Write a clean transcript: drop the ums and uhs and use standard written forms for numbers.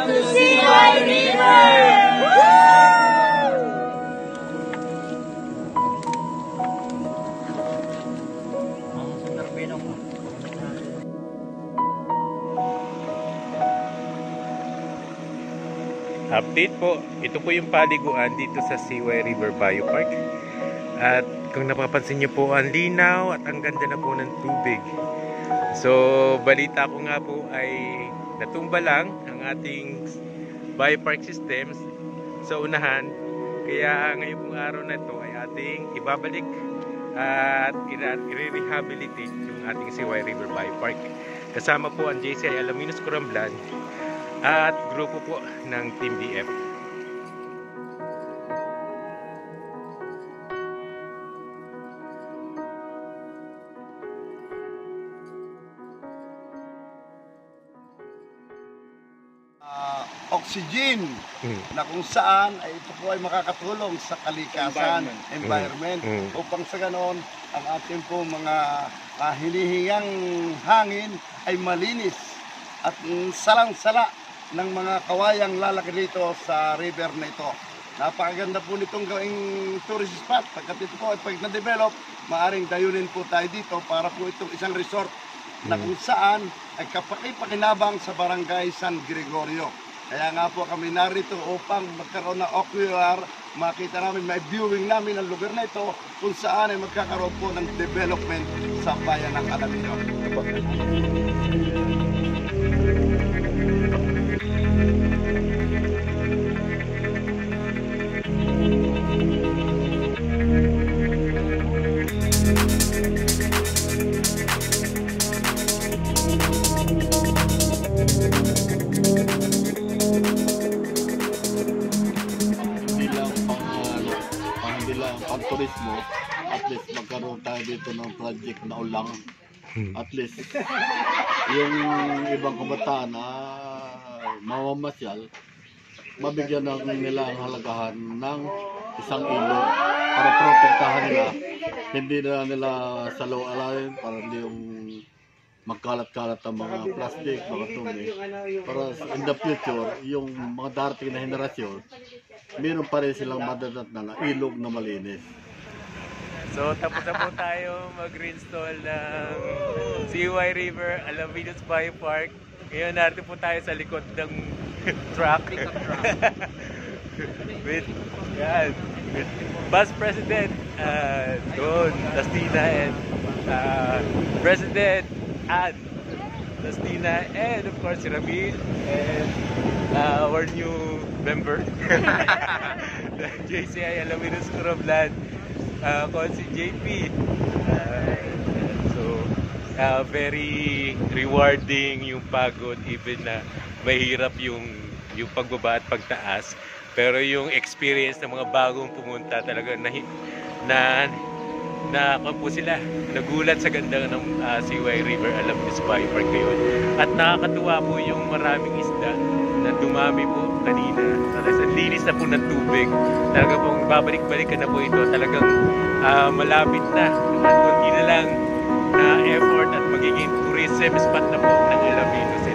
to CY River! Update po, ito po yung paliguan dito sa CY River Biopark. At kung napapansin nyo po, ang linaw at ang ganda na po ng tubig. So, balita ko nga po ay natumba lang ang ating biopark systems sa unahan. Kaya ngayong pong araw na ito ay ating ibabalik at i-rehabilitate yung ating CY River Biopark. Kasama po ang JCI Alaminos Coramlan at grupo po ng Team BF. Oxygen na kung saan ay ito po ay makakatulong sa kalikasan, environment, upang sa ganon ang ating po mga hinihingang hangin ay malinis at salang-sala ng mga kawayang lalaki dito sa river na ito. Napakaganda po nitong gawing tourist spot. Pagkat ito po ay pag na-develop, maaring dayunin po tayo dito para po itong isang resort na kung saan ay kapakipakinabang sa barangay San Gregorio. Kaya nga po kami narito upang magkaroon ng ocular, makita namin, may viewing namin ang lugar na ito kung saan ay magkakaroon po ng development sa bayan ng Alaminos. Turismo, at least magkaroon tayo dito ng project na ulang. At least yung ibang kabataan na mamamasyal, mabigyan nila ang halagahan ng isang ilog para protektahan nila, hindi na nila salo-alayin para hindi yung magkalat-kalat ang mga plastic, mga tumi, para in the future yung mga darating na henerasyon meron pa rin silang madadatnan na ilog na malinis. So tapos na po tayo mag-reinstall ng CY River Alaminos Biopark. Ngayon natin po tayo sa likod ng truck. with Bus President Don Lastina and President Ann Lastina, and of course si Ramil and our new member JCI Alaminos Coramlan, si JP. Very rewarding yung pagod, even na mahirap yung pagbaba at pagtaas, pero yung experience ng mga bagong pumunta talaga na po sila nagulat sa ganda ng CY River Alaminos Biopark ngayon. At nakakatuwa po yung maraming isda na dumami po kanina. Talagang linis na po ng tubig. Talaga pong babalik-balikan na po ito. Talagang malapit na. At hindi na lang na effort at magiging tourism spot na po ng Alaminos.